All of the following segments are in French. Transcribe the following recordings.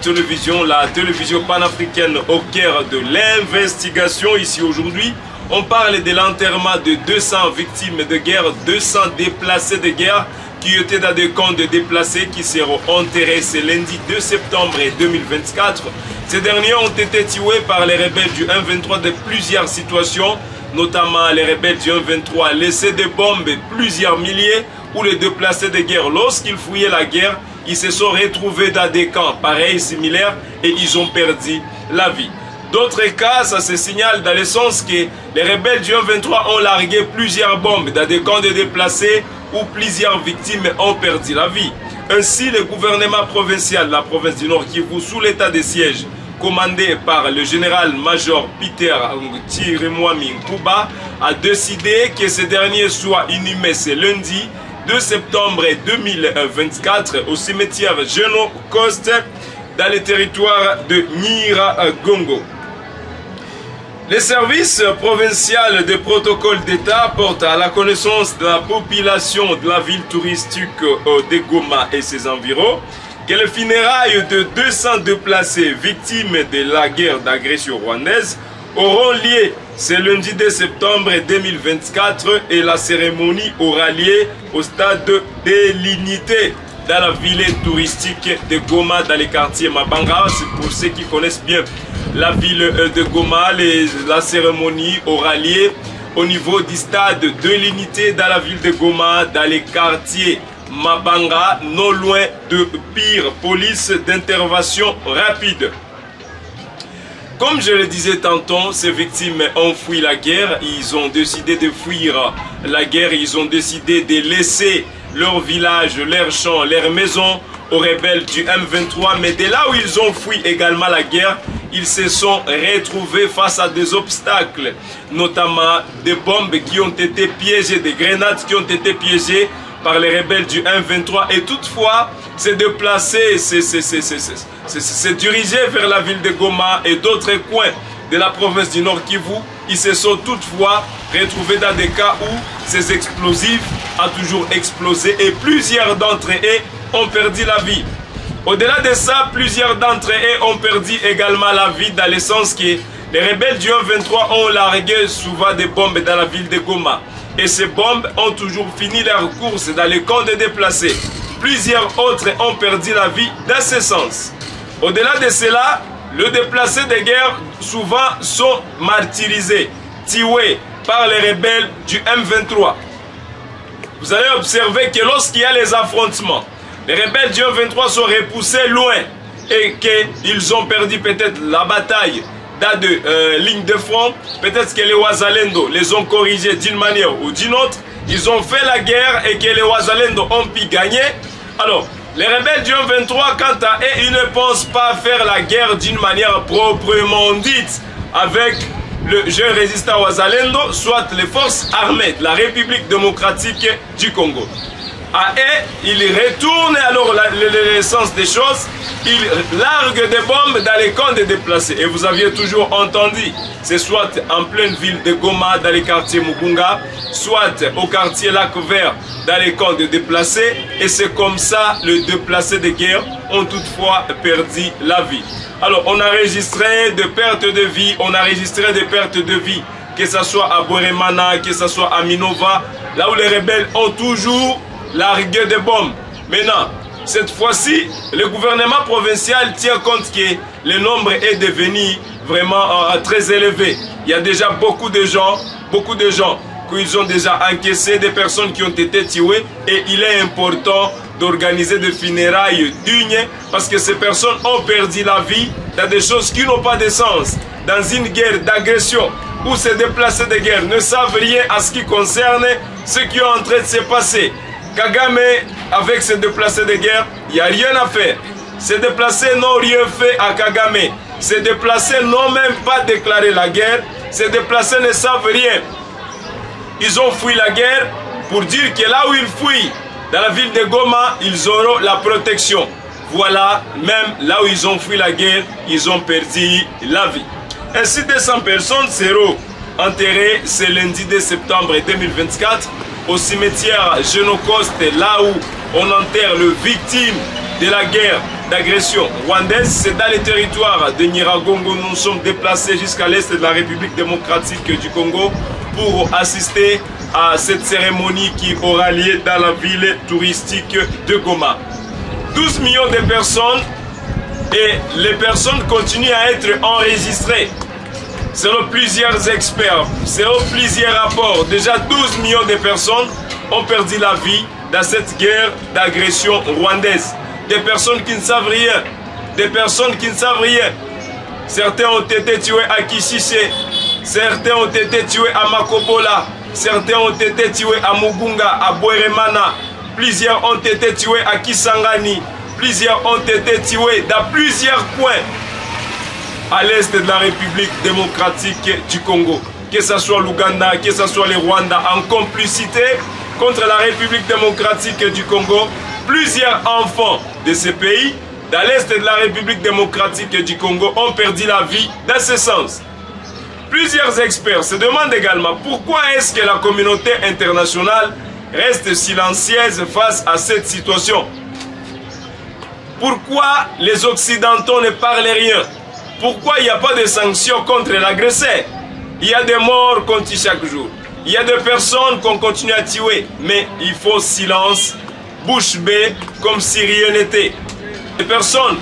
Télévision, la télévision panafricaine au cœur de l'investigation. Ici aujourd'hui, on parle de l'enterrement de 200 victimes de guerre, 200 déplacés de guerre qui étaient dans des camps de déplacés qui seront enterrés ce lundi 2 septembre 2024. Ces derniers ont été tués par les rebelles du 1-23 de plusieurs situations, notamment les rebelles du 1-23 laissaient des bombes plusieurs milliers ou les déplacés de guerre lorsqu'ils fouillaient la guerre. Ils se sont retrouvés dans des camps pareils, similaires, et ils ont perdu la vie. D'autres cas, ça se signale dans le sens que les rebelles du 1-23 ont largué plusieurs bombes dans des camps de déplacés où plusieurs victimes ont perdu la vie. Ainsi, le gouvernement provincial de la province du Nord Kivu, sous l'état de siège, commandé par le général-major Peter Chirimwami Nkuba, a décidé que ce dernier soit inhumé ce lundi 2 septembre 2024 au cimetière Génocoste dans le territoire de Nyiragongo. Les services provinciaux de protocole d'État portent à la connaissance de la population de la ville touristique de Goma et ses environs que les funérailles de 200 déplacés victimes de la guerre d'agression rwandaise auront lieu ce lundi 2 septembre 2024 et la cérémonie aura lieu au stade de l'Unité dans la ville touristique de Goma dans le quartier Mabanga. C'est pour ceux qui connaissent bien la ville de Goma. La cérémonie aura lieu au niveau du stade de l'Unité dans la ville de Goma dans le quartier Mabanga, non loin de Pire, police d'intervention rapide. Comme je le disais tantôt, ces victimes ont fui la guerre, ils ont décidé de fuir la guerre, ils ont décidé de laisser leur village, leurs champs, leurs maisons aux rebelles du M23. Mais de là où ils ont fui également la guerre, ils se sont retrouvés face à des obstacles, notamment des bombes qui ont été piégées, des grenades qui ont été piégées par les rebelles du 1-23 et toutefois s'est déplacé, s'est dirigé vers la ville de Goma et d'autres coins de la province du Nord Kivu. Ils se sont toutefois retrouvés dans des cas où ces explosifs ont toujours explosé et plusieurs d'entre eux ont perdu la vie. Au-delà de ça, plusieurs d'entre eux ont perdu également la vie dans le sens que les rebelles du 1-23 ont largué souvent des bombes dans la ville de Goma. Et ces bombes ont toujours fini leur course dans les camps de déplacés. Plusieurs autres ont perdu la vie dans ce sens. Au-delà de cela, les déplacés de guerre souvent sont martyrisés, tués par les rebelles du M23. Vous allez observer que lorsqu'il y a les affrontements, les rebelles du M23 sont repoussés loin et qu'ils ont perdu peut-être la bataille dans de lignes de front. Peut-être que les Wazalendo les ont corrigés d'une manière ou d'une autre. Ils ont fait la guerre et que les Wazalendo ont pu gagner. Alors, les rebelles du 1-23, quant à eux, ils ne pensent pas faire la guerre d'une manière proprement dite avec le jeune résistant Wazalendo, soit les forces armées de la République démocratique du Congo. À eux, ils retournent alors l'essence des choses, ils larguent des bombes dans les camps de déplacés. Et vous aviez toujours entendu, c'est soit en pleine ville de Goma, dans les quartiers Mugunga, soit au quartier Lac Vert, dans les camps de déplacés. Et c'est comme ça, les déplacés de guerre ont toutefois perdu la vie. Alors, on a enregistré des pertes de vie, que ce soit à Boremana, que ce soit à Minova, là où les rebelles ont toujours largué des bombes. Maintenant, cette fois-ci, le gouvernement provincial tient compte que le nombre est devenu vraiment très élevé. Il y a déjà beaucoup de gens qui ont déjà encaissé, des personnes qui ont été tuées, et il est important d'organiser des funérailles dignes parce que ces personnes ont perdu la vie dans des choses qui n'ont pas de sens, dans une guerre d'agression où ces déplacés de guerre ne savent rien à ce qui concerne ce qui est en train de se passer. Kagame, avec ces déplacés de guerre, il n'y a rien à faire. Ces déplacés n'ont rien fait à Kagame. Ces déplacés n'ont même pas déclaré la guerre. Ces déplacés ne savent rien. Ils ont fui la guerre pour dire que là où ils fuient, dans la ville de Goma, ils auront la protection. Voilà, même là où ils ont fui la guerre, ils ont perdu la vie. Ainsi, 200 personnes seront enterrées ce lundi 2 septembre 2024 au cimetière Génocoste, là où on enterre les victimes de la guerre d'agression rwandaise, c'est dans les territoires de Nyiragongo. Nous nous sommes déplacés jusqu'à l'est de la République démocratique du Congo pour assister à cette cérémonie qui aura lieu dans la ville touristique de Goma. 12 millions de personnes et les personnes continuent à être enregistrées. Selon plusieurs experts, selon plusieurs rapports, déjà 12 millions de personnes ont perdu la vie dans cette guerre d'agression rwandaise. Des personnes qui ne savent rien, des personnes qui ne savent rien. Certains ont été tués à Kishishe, certains ont été tués à Makobola, certains ont été tués à Mugunga, à Bweremana, plusieurs ont été tués à Kisangani, plusieurs ont été tués dans plusieurs coins à l'est de la République démocratique du Congo. Que ce soit l'Ouganda, que ce soit le Rwanda, en complicité contre la République démocratique du Congo, plusieurs enfants de ce pays, dans l'est de la République démocratique du Congo, ont perdu la vie dans ce sens. Plusieurs experts se demandent également pourquoi est-ce que la communauté internationale reste silencieuse face à cette situation. Pourquoi les Occidentaux ne parlent rien? Pourquoi il n'y a pas de sanctions contre l'agresseur? Il y a des morts qu'on tue chaque jour. Il y a des personnes qu'on continue à tuer. Mais il faut silence, bouche bée, comme si rien n'était. Les personnes,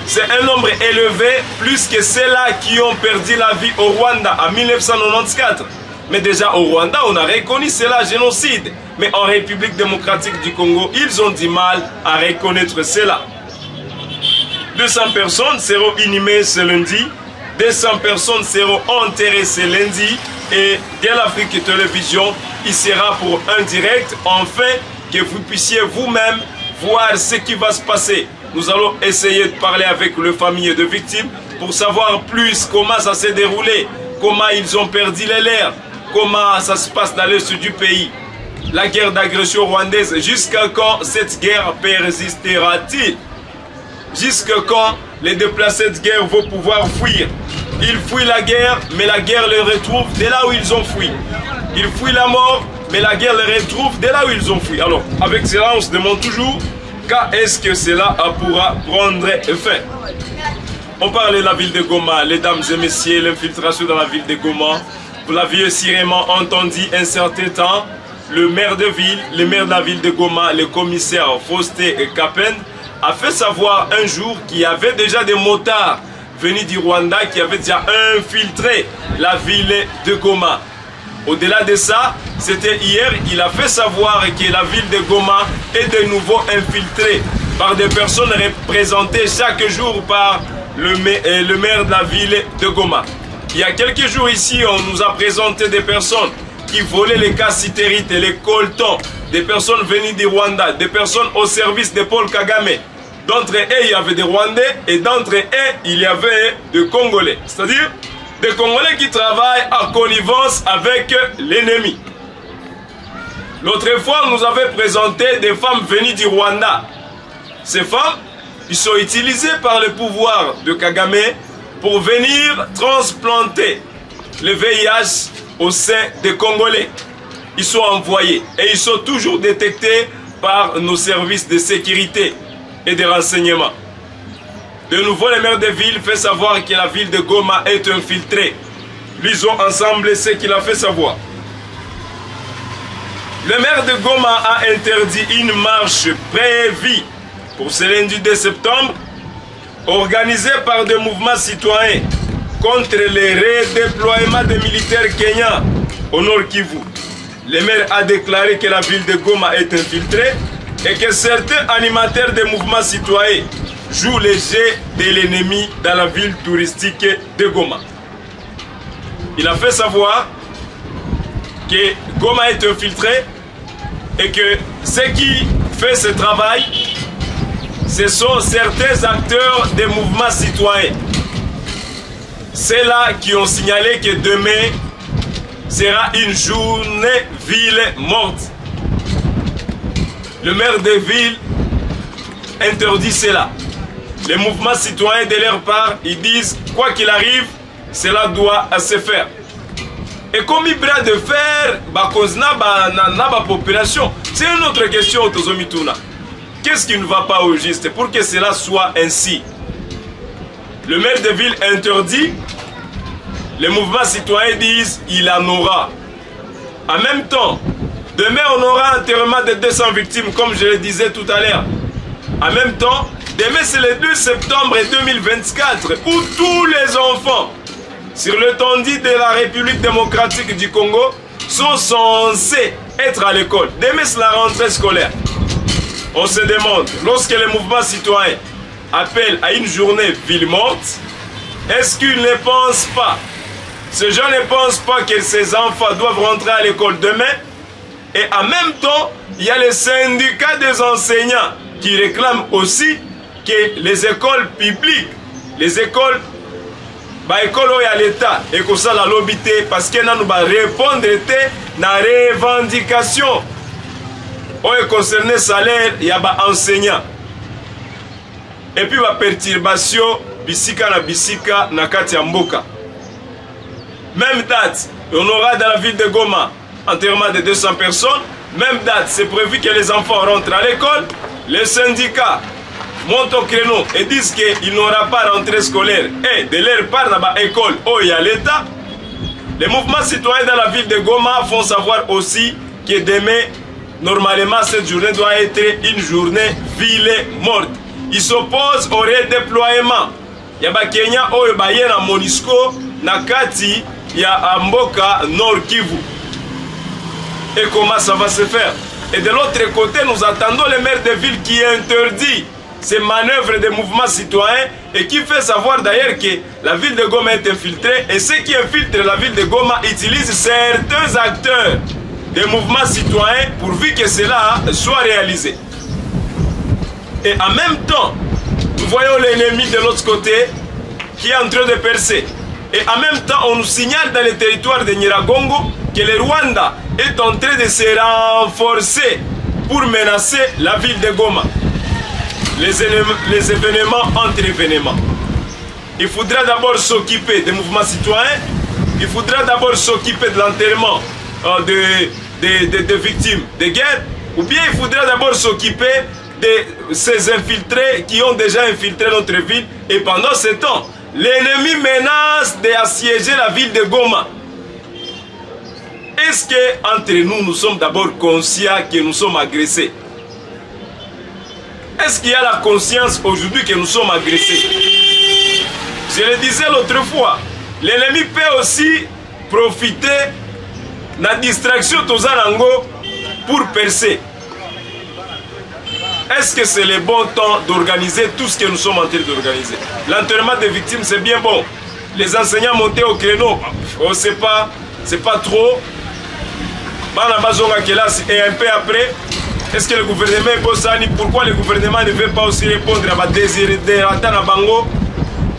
c'est un nombre élevé, plus que ceux-là qui ont perdu la vie au Rwanda en 1994. Mais déjà au Rwanda, on a reconnu cela, génocide. Mais en République démocratique du Congo, ils ont du mal à reconnaître cela. 200 personnes seront inhumées ce lundi. 200 personnes seront enterrées ce lundi. Et dès l'Afrique Télévision, il sera pour un direct, enfin, que vous puissiez vous-même voir ce qui va se passer. Nous allons essayer de parler avec les familles de victimes pour savoir plus comment ça s'est déroulé, comment ils ont perdu les leurs, comment ça se passe dans l'est du pays. La guerre d'agression rwandaise, jusqu'à quand cette guerre persistera-t-il? Jusqu'à quand les déplacés de guerre vont pouvoir fuir? Ils fuient la guerre, mais la guerre les retrouve dès là où ils ont fui. Ils fuient la mort, mais la guerre les retrouve dès là où ils ont fui. Alors, avec cela, on se demande toujours quand est-ce que cela pourra prendre fin. On parle de la ville de Goma, mesdames et messieurs, l'infiltration dans la ville de Goma. Vous l'aviez sûrement entendu un certain temps. Le maire de ville, le maire de la ville de Goma, le commissaire Faustin Kapen, a fait savoir un jour qu'il y avait déjà des motards venus du Rwanda qui avaient déjà infiltré la ville de Goma. Au-delà de ça, c'était hier, il a fait savoir que la ville de Goma est de nouveau infiltrée par des personnes représentées chaque jour par le maire de la ville de Goma. Il y a quelques jours ici, on nous a présenté des personnes qui volaient les cassitérites et les coltons, des personnes venues du Rwanda, des personnes au service de Paul Kagame. D'entre eux, il y avait des Rwandais et d'entre eux, il y avait des Congolais. C'est-à-dire des Congolais qui travaillent en connivence avec l'ennemi. L'autre fois, on nous avait présenté des femmes venues du Rwanda. Ces femmes, ils sont utilisées par le pouvoir de Kagame pour venir transplanter le VIH au sein des Congolais. Ils sont envoyés et ils sont toujours détectés par nos services de sécurité et de renseignement. De nouveau, le maire de ville fait savoir que la ville de Goma est infiltrée. Lisons ensemble ce qu'il a fait savoir. Le maire de Goma a interdit une marche prévue pour ce lundi 2 septembre, organisée par des mouvements citoyens contre le redéploiement des militaires kenyans au Nord Kivu. Le maire a déclaré que la ville de Goma est infiltrée et que certains animateurs des mouvements citoyens jouent les jeux de l'ennemi dans la ville touristique de Goma. Il a fait savoir que Goma est infiltré et que ce qui fait ce travail, ce sont certains acteurs des mouvements citoyens. C'est là qui ont signalé que demain sera une journée ville morte. Le maire de ville interdit cela. Les mouvements citoyens de leur part, ils disent quoi qu'il arrive, cela doit se faire. Et comme il bras de fer, la population, c'est une autre question. Qu'est-ce qui ne va pas au juste pour que cela soit ainsi? Le maire de ville interdit, les mouvements citoyens disent il en aura. En même temps, demain on aura un enterrement de 200 victimes comme je le disais tout à l'heure. En même temps, demain c'est le 2 septembre 2024 où tous les enfants sur l'étendue de la République démocratique du Congo sont censés être à l'école. Demain c'est la rentrée scolaire. On se demande, lorsque les mouvements citoyens appellent à une journée ville morte, est-ce qu'ils ne pensent pas, ces gens ne pensent pas que ces enfants doivent rentrer à l'école demain? Et en même temps, il y a les syndicats des enseignants qui réclament aussi que les écoles publiques, les écoles, école à l'État, et que ça la lobité, parce que nous va répondre à la revendication. Oye concerné salaire, il y a enseignants. Et puis la perturbation, bisika na bisika na kati ya mboka. Même date, on aura dans la ville de Goma enterrement de 200 personnes. Même date, c'est prévu que les enfants rentrent à l'école. Les syndicats montent au créneau et disent qu'il n'y aura pas rentrée scolaire. Et de leur part, dans l'école, où il y a l'État, les mouvements citoyens dans la ville de Goma font savoir aussi que demain, normalement, cette journée doit être une journée ville morte. Ils s'opposent au redéploiement. Il y a Kenya, il y a Monisco, Nakati, il y a Mboka, Nord Kivu. Et comment ça va se faire? Et de l'autre côté, nous attendons les maires de ville qui interdit ces manœuvres de mouvements citoyens et qui fait savoir d'ailleurs que la ville de Goma est infiltrée et ceux qui infiltrent la ville de Goma utilisent certains acteurs des mouvements citoyens pourvu que cela soit réalisé. Et en même temps, nous voyons l'ennemi de l'autre côté qui est en train de percer. Et en même temps, on nous signale dans le territoire de Nyiragongo que le Rwanda est en train de se renforcer pour menacer la ville de Goma. Les événements entre événements. Il faudra d'abord s'occuper des mouvements citoyens, il faudra d'abord s'occuper de l'enterrement des victimes de guerre, ou bien il faudra d'abord s'occuper de ces infiltrés qui ont déjà infiltré notre ville. Et pendant ce temps, l'ennemi menace d'assiéger la ville de Goma. Est-ce qu'entre nous, nous sommes d'abord conscients que nous sommes agressés? Est-ce qu'il y a la conscience aujourd'hui que nous sommes agressés? Je le disais l'autre fois, l'ennemi peut aussi profiter de la distraction de Zanango pour percer. Est-ce que c'est le bon temps d'organiser tout ce que nous sommes en train d'organiser? L'enterrement des victimes, c'est bien bon. Les enseignants montés au créneau, on ne sait pas, c'est pas trop. Et un peu après, est-ce que le gouvernement est bossani? Pourquoi le gouvernement ne veut pas aussi répondre à ma désir de Ratana Bango?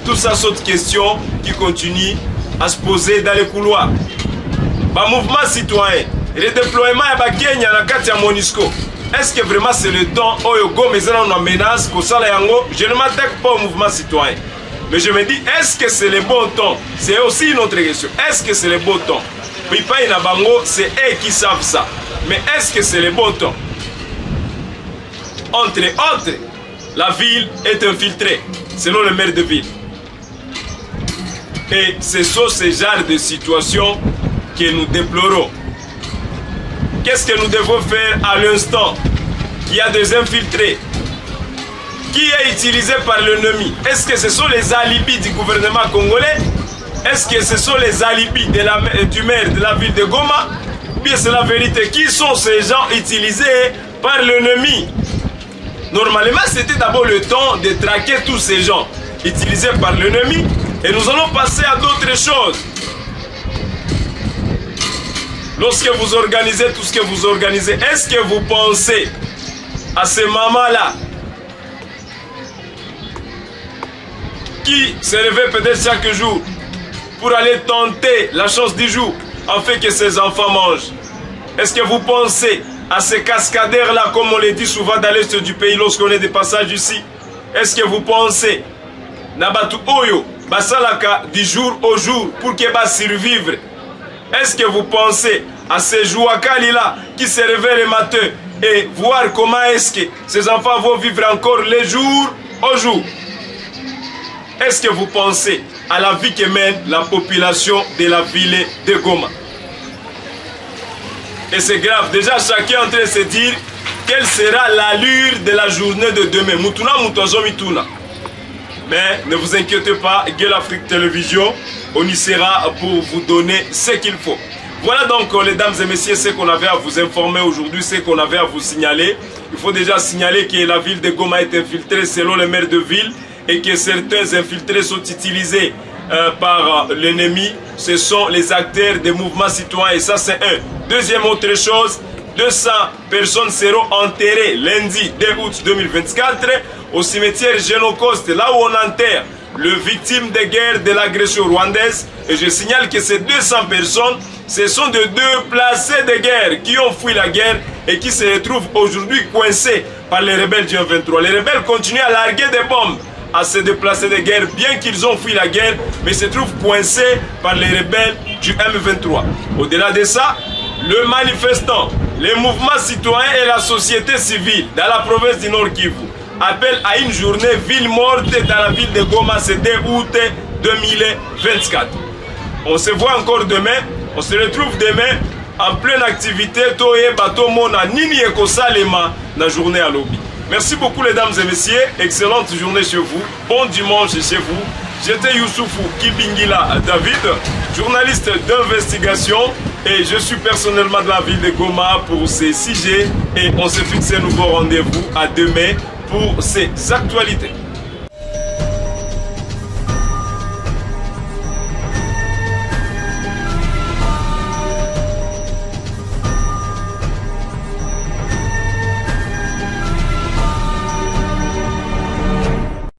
Tout ça sont des questions qui continuent à se poser dans les couloirs. Mouvement citoyen, le déploiement à Kenya, à Katia Monisco. Est-ce que vraiment c'est le temps où on menace que ça je ne m'attaque pas au mouvement citoyen. Mais je me dis, est-ce que c'est le bon temps? C'est aussi une autre question. Est-ce que c'est le bon temps? C'est eux qui savent ça. Mais est-ce que c'est le bon temps? Entre autres, la ville est infiltrée, selon le maire de ville. Et ce sont ces genres de situations que nous déplorons. Qu'est-ce que nous devons faire à l'instant? Il y a des infiltrés qui est utilisé par l'ennemi. Est-ce que ce sont les alibis du gouvernement congolais? Est-ce que ce sont les alibis du maire de la ville de Goma? Ou bien c'est la vérité? Qui sont ces gens utilisés par l'ennemi? Normalement, c'était d'abord le temps de traquer tous ces gens utilisés par l'ennemi. Et nous allons passer à d'autres choses. Lorsque vous organisez tout ce que vous organisez, est-ce que vous pensez à ces mamans-là qui se réveillent peut-être chaque jour pour aller tenter la chance du jour afin que ces enfants mangent? Est-ce que vous pensez à ces cascadeurs-là, comme on le dit souvent dans l'est du pays lorsqu'on est de passage ici? Est-ce que vous pensez Nabatu Oyo, Basalaka du jour au jour pour qu'ils va survivre? Est-ce que vous pensez à ces jouakali-là qui se réveillent le matin et voir comment est-ce que ces enfants vont vivre encore les jours au jour. Est-ce que vous pensez à la vie que mène la population de la ville de Goma? Et c'est grave. Déjà, chacun est en train de se dire quelle sera l'allure de la journée de demain. Mutuna mutozo mituna. Mais ne vous inquiétez pas, Gueule Afrique Télévision, on y sera pour vous donner ce qu'il faut. Voilà donc, mesdames et messieurs, ce qu'on avait à vous informer aujourd'hui, ce qu'on avait à vous signaler. Il faut déjà signaler que la ville de Goma est infiltrée selon les maires de ville et que certains infiltrés sont utilisés par l'ennemi. Ce sont les acteurs des mouvements citoyens et ça c'est un. Deuxième autre chose, 200 personnes seront enterrées lundi 2 août 2024 au cimetière Génocoste, là où on enterre le victime de guerre de l'agression rwandaise. Et je signale que ces 200 personnes, ce sont de déplacés de guerre qui ont fui la guerre et qui se retrouvent aujourd'hui coincés par les rebelles du M23. Les rebelles continuent à larguer des bombes à se déplacer de guerre, bien qu'ils ont fui la guerre, mais se trouvent coincés par les rebelles du M23. Au-delà de ça, le manifestant, les mouvements citoyens et la société civile dans la province du Nord Kivu appellent à une journée ville morte dans la ville de Goma ce 2 août 2024. On se voit encore demain, on se retrouve demain en pleine activité. Toye bato mona nini ekosalema na journée à lobby. Merci beaucoup mesdames et messieurs, excellente journée chez vous, bon dimanche chez vous. J'étais Youssoufou Kibingila David, journaliste d'investigation et je suis personnellement de la ville de Goma pour ces sujets et on se fixe un nouveau rendez-vous à demain pour ces actualités.